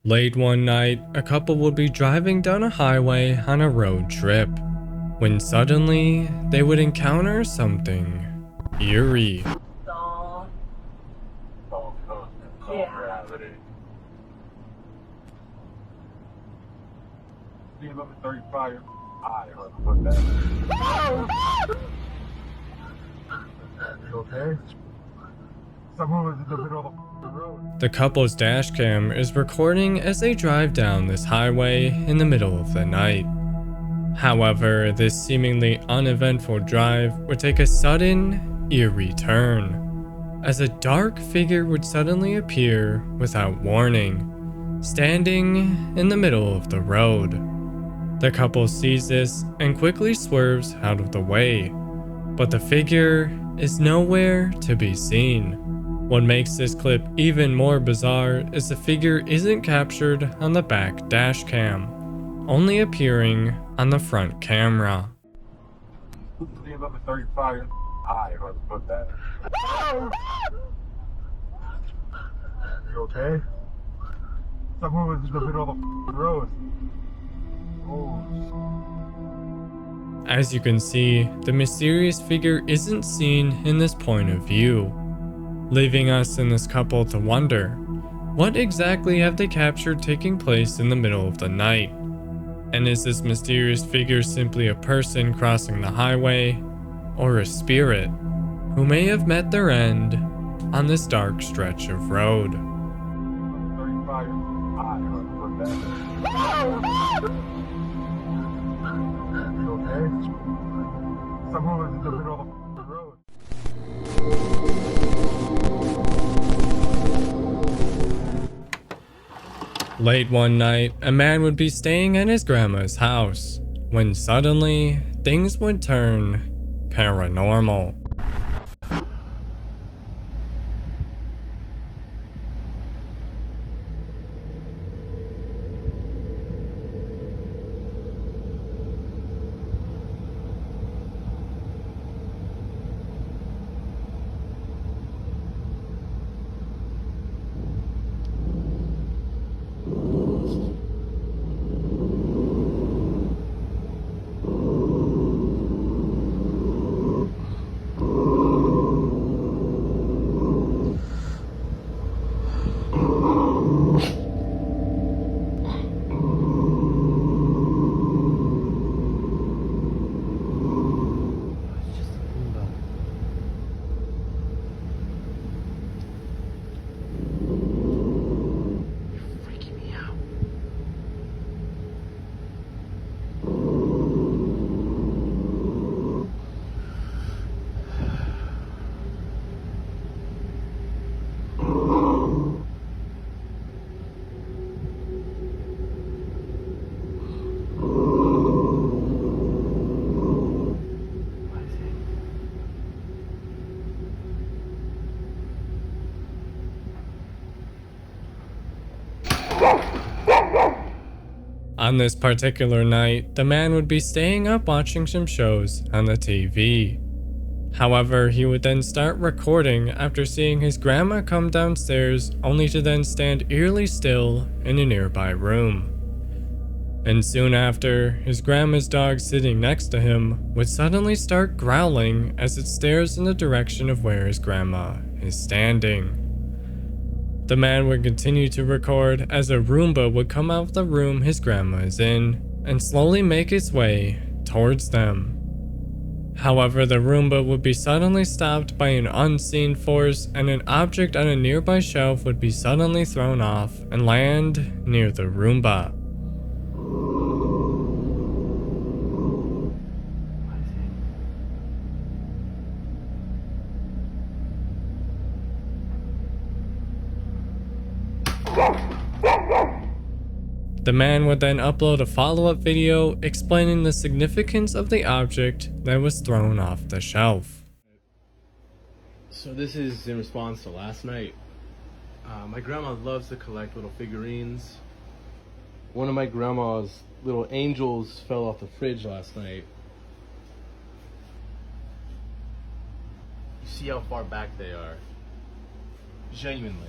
Late one night, a couple would be driving down a highway on a road trip, when suddenly they would encounter something eerie. Gravity. Being up at 35, I put that. You okay? Someone was in the middle of the road. The couple's dash cam is recording as they drive down this highway in the middle of the night. However, this seemingly uneventful drive would take a sudden, eerie turn, as a dark figure would suddenly appear without warning, standing in the middle of the road. The couple sees this and quickly swerves out of the way, but the figure is nowhere to be seen. What makes this clip even more bizarre is the figure isn't captured on the back dash cam, only appearing on the front camera. Being up at 35, I put that. You okay? Someone was in the middle of the road. Oh. As you can see, the mysterious figure isn't seen in this point of view, leaving us and this couple to wonder, what exactly have they captured taking place in the middle of the night? And is this mysterious figure simply a person crossing the highway, or a spirit who may have met their end on this dark stretch of road? 35, I put that. You okay? Someone was in the middle of the road. Late one night, a man would be staying at his grandma's house, when suddenly, things would turn paranormal. On this particular night, the man would be staying up watching some shows on the TV. However, he would then start recording after seeing his grandma come downstairs, only to then stand eerily still in a nearby room. And soon after, his grandma's dog sitting next to him would suddenly start growling as it stares in the direction of where his grandma is standing. The man would continue to record as a Roomba would come out of the room his grandma is in and slowly make its way towards them. However, the Roomba would be suddenly stopped by an unseen force, and an object on a nearby shelf would be suddenly thrown off and land near the Roomba. The man would then upload a follow-up video explaining the significance of the object that was thrown off the shelf. So this is in response to last night. My grandma loves to collect little figurines. One of my grandma's little angels fell off the fridge last night. You see how far back they are. Genuinely.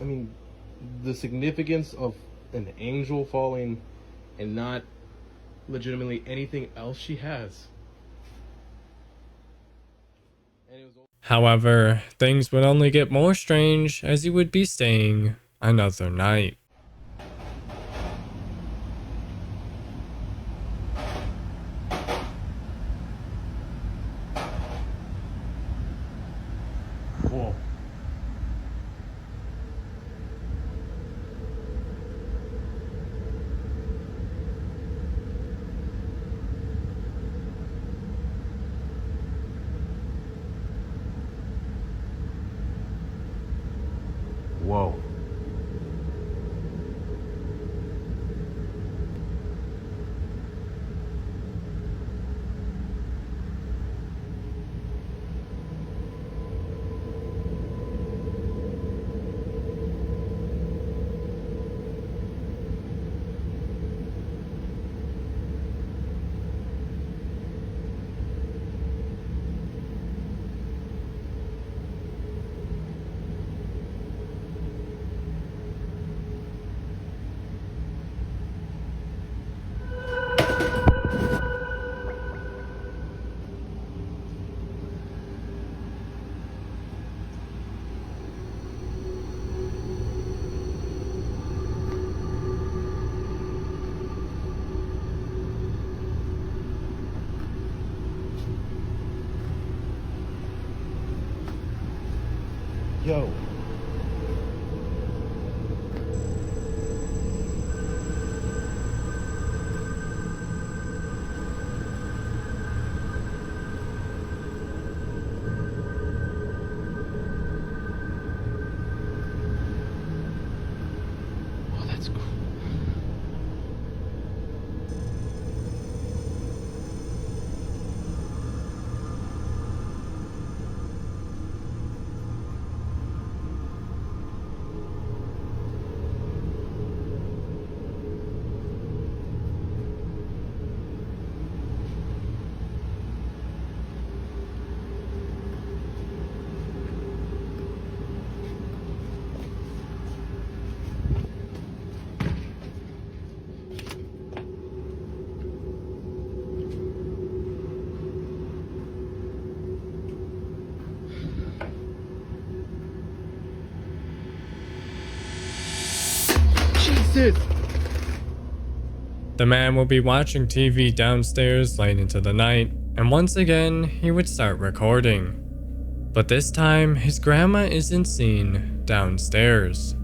I mean, the significance of an angel falling and not legitimately anything else she has. And it was However, things would only get more strange as he would be staying another night. Whoa. Whoa. yo. Oh, that's cool. Jesus! The man will be watching TV downstairs late into the night, and once again, he would start recording. But this time, his grandma isn't seen downstairs.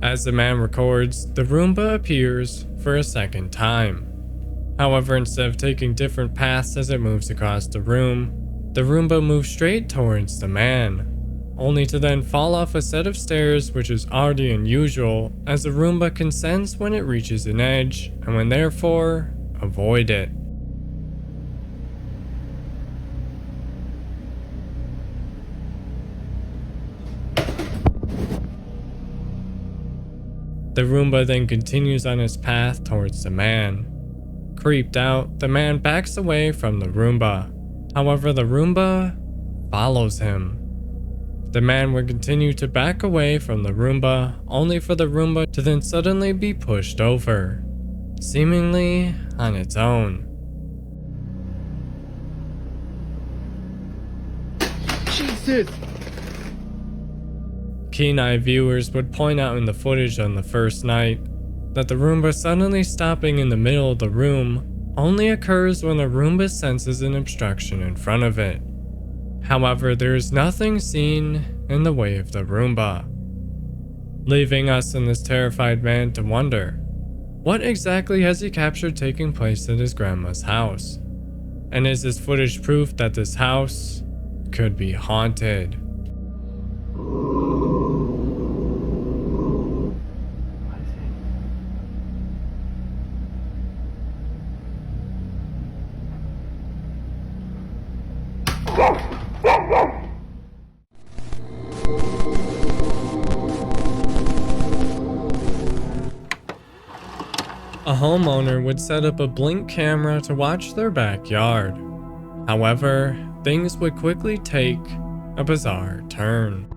As the man records, the Roomba appears for a second time. However, instead of taking different paths as it moves across the Roomba moves straight towards the man, only to then fall off a set of stairs, which is already unusual, as the Roomba can sense when it reaches an edge and when therefore avoid it. The Roomba then continues on its path towards the man. Creeped out, the man backs away from the Roomba. However, the Roomba follows him. The man would continue to back away from the Roomba, only for the Roomba to then suddenly be pushed over, seemingly on its own. Jesus! Keen-eye viewers would point out in the footage on the first night that the Roomba suddenly stopping in the middle of the room only occurs when the Roomba senses an obstruction in front of it. However, there is nothing seen in the way of the Roomba, leaving us and this terrified man to wonder, what exactly has he captured taking place at his grandma's house? And is this footage proof that this house could be haunted? A homeowner would set up a Blink camera to watch their backyard. However, things would quickly take a bizarre turn.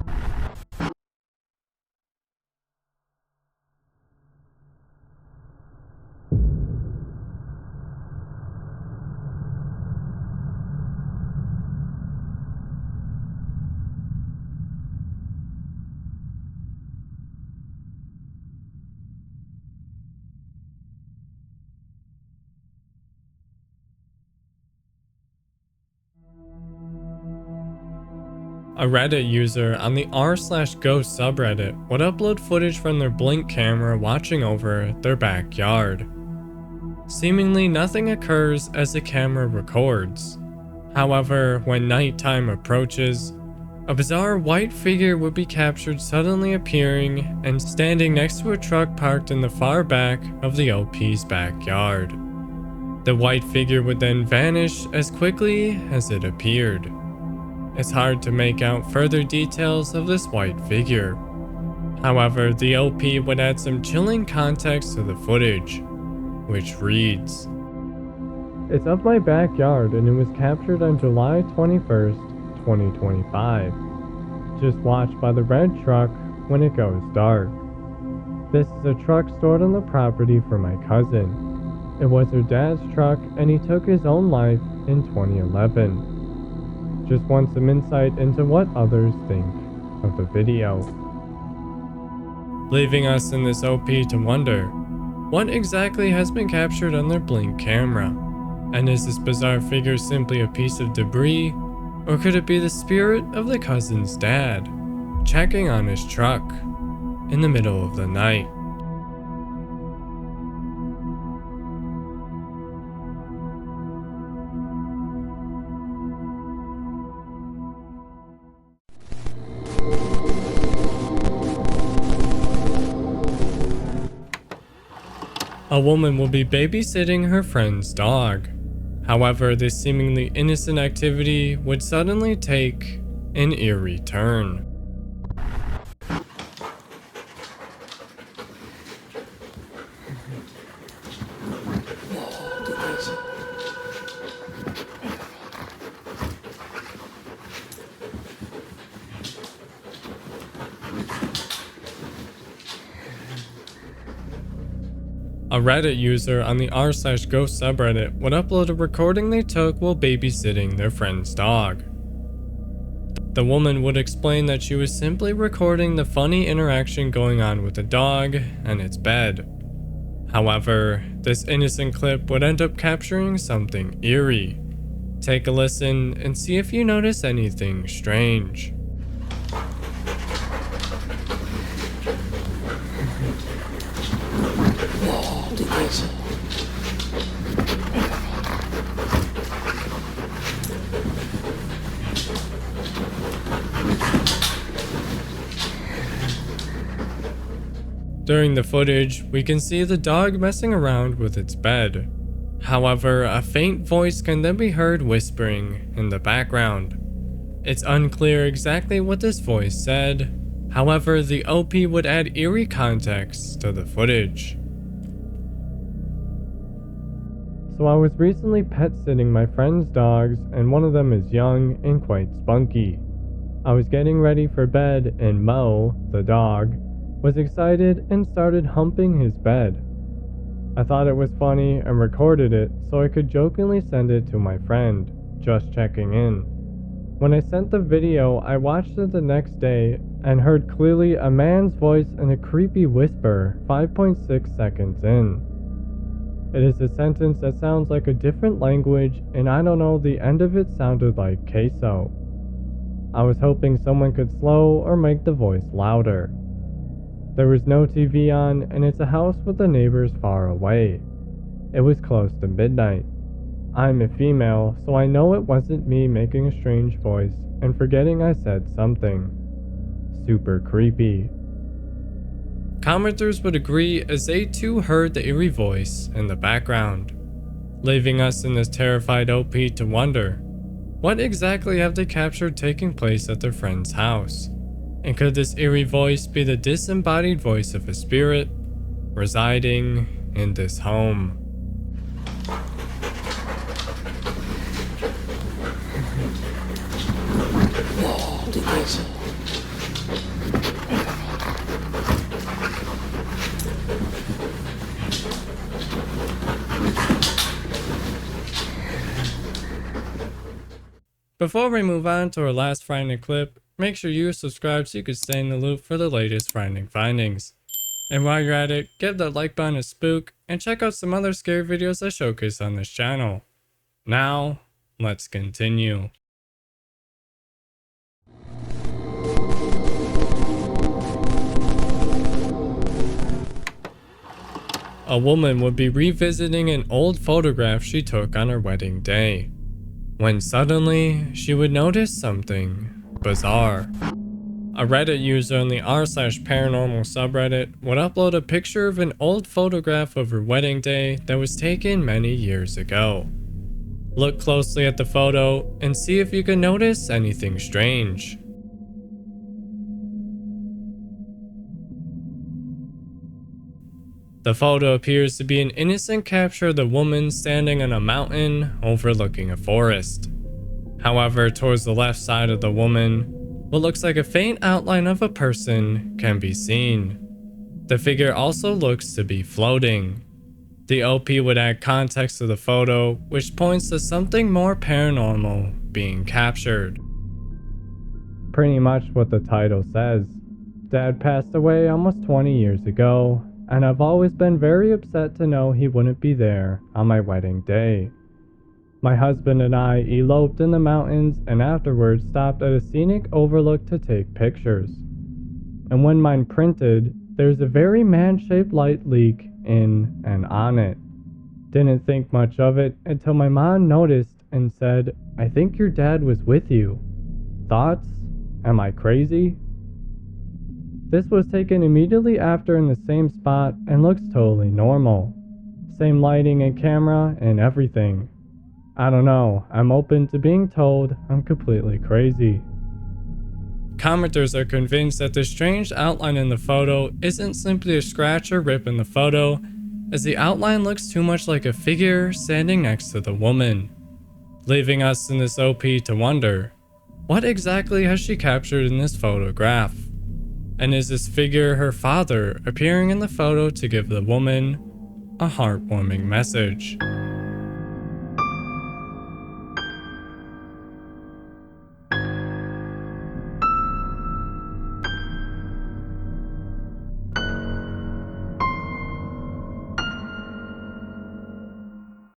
A Reddit user on the r/ghost subreddit would upload footage from their Blink camera watching over their backyard. Seemingly nothing occurs as the camera records. However, when nighttime approaches, a bizarre white figure would be captured suddenly appearing and standing next to a truck parked in the far back of the OP's backyard. The white figure would then vanish as quickly as it appeared. It's hard to make out further details of this white figure. However, the OP would add some chilling context to the footage, which reads, "It's of my backyard and it was captured on July 21st, 2025. Just watch by the red truck when it goes dark. This is a truck stored on the property for my cousin. It was her dad's truck and he took his own life in 2011. Just want some insight into what others think of the video." Leaving us in this OP to wonder, what exactly has been captured on their Blink camera? And is this bizarre figure simply a piece of debris? Or could it be the spirit of the cousin's dad, checking on his truck in the middle of the night? A woman will be babysitting her friend's dog. However, this seemingly innocent activity would suddenly take an eerie turn. A Reddit user on the r/ghost subreddit would upload a recording they took while babysitting their friend's dog. The woman would explain that she was simply recording the funny interaction going on with the dog and its bed. However, this innocent clip would end up capturing something eerie. Take a listen and see if you notice anything strange. During the footage, we can see the dog messing around with its bed. However, a faint voice can then be heard whispering in the background. It's unclear exactly what this voice said. However, the OP would add eerie context to the footage. So I was recently pet sitting my friend's dogs and one of them is young and quite spunky. I was getting ready for bed and Mo, the dog, was excited and started humping his bed. I thought it was funny and recorded it so I could jokingly send it to my friend, just checking in. When I sent the video, I watched it the next day and heard clearly a man's voice in a creepy whisper 5.6 seconds in. It is a sentence that sounds like a different language and I don't know, the end of it sounded like queso. I was hoping someone could slow or make the voice louder. There was no TV on and it's a house with the neighbors far away. It was close to midnight. I'm a female, so I know it wasn't me making a strange voice and forgetting I said something. Super creepy. Commenters would agree as they too heard the eerie voice in the background, leaving us in this terrified OP to wonder, what exactly have they captured taking place at their friend's house? And could this eerie voice be the disembodied voice of a spirit residing in this home? Before we move on to our last frightening clip, make sure you subscribe so you can stay in the loop for the latest frightening findings. And while you're at it, give that like button a spook and check out some other scary videos I showcase on this channel. Now, let's continue. a woman would be revisiting an old photograph she took on her wedding day, when suddenly she would notice something bizarre. A Reddit user on the r/paranormal subreddit would upload a picture of an old photograph of her wedding day that was taken many years ago. Look closely at the photo and see if you can notice anything strange. The photo appears to be an innocent capture of the woman standing on a mountain overlooking a forest. However, towards the left side of the woman, what looks like a faint outline of a person can be seen. The figure also looks to be floating. The OP would add context to the photo, which points to something more paranormal being captured. Pretty much what the title says. Dad passed away almost 20 years ago, and I've always been very upset to know he wouldn't be there on my wedding day. My husband and I eloped in the mountains and afterwards stopped at a scenic overlook to take pictures. And when mine printed, there's a very man-shaped light leak in and on it. Didn't think much of it until my mom noticed and said, "I think your dad was with you. Thoughts? Am I crazy?" This was taken immediately after in the same spot and looks totally normal. Same lighting and camera and everything. I don't know, I'm open to being told I'm completely crazy. Commenters are convinced that the strange outline in the photo isn't simply a scratch or rip in the photo, as the outline looks too much like a figure standing next to the woman, leaving us in this OP to wonder, what exactly has she captured in this photograph? And is this figure her father appearing in the photo to give the woman a heartwarming message?